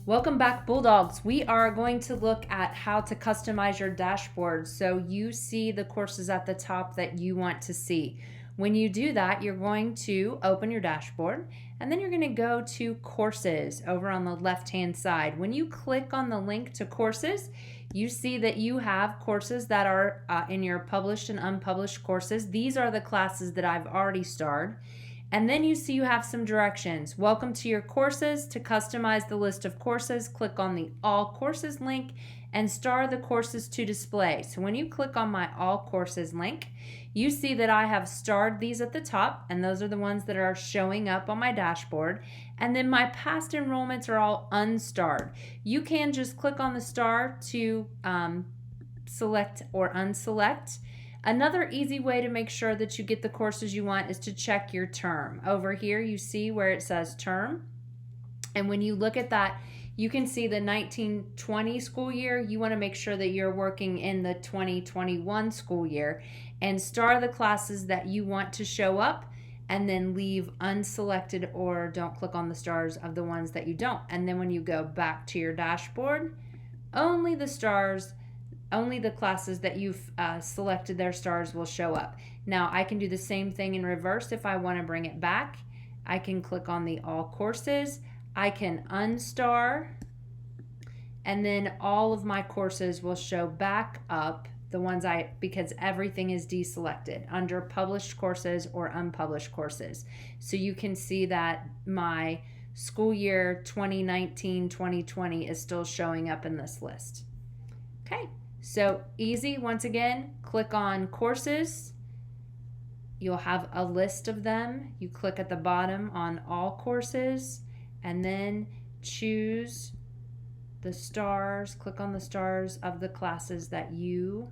Welcome back, Bulldogs. We are going to look at how to customize your dashboard so you see the courses at the top that you want to see. When you do that, you're going to open your dashboard and then you're going to go to courses over on the left-hand side. When you click on the link to courses, you see that you have courses that are in your published and unpublished courses. These are the classes that I've already starred. And then you see you have some directions. Welcome to your courses. To customize the list of courses, click on the All Courses link and star the courses to display. So when you click on my All Courses link, you see that I have starred these at the top, and those are the ones that are showing up on my dashboard. And then my past enrollments are all unstarred. You can just click on the star to select or unselect. Another easy way to make sure that you get the courses you want is to check your term. Over here, you see where it says term. And when you look at that, you can see the 1920 school year. You want to make sure that you're working in the 2021 school year and star the classes that you want to show up and then leave unselected or don't click on the stars of the ones that you don't. And then when you go back to your dashboard, only the classes that you've selected their stars will show up. Now I can do the same thing in reverse if I want to bring it back. I can click on the all courses. I can unstar, and then all of my courses will show back up, the ones because everything is deselected under published courses or unpublished courses. So you can see that my school year 2019-2020 is still showing up in this list. Okay. So easy. Once again, click on courses. You'll have a list of them. You click at the bottom on all courses and then choose the stars. Click on the stars of the classes that you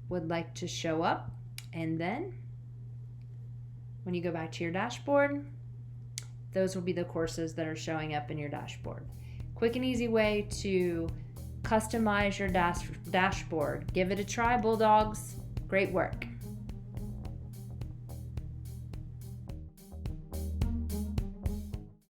would like to show up. And then when you go back to your dashboard, those will be the courses that are showing up in your dashboard. Quick and easy way to customize your dashboard. Give it a try, Bulldogs. Great work.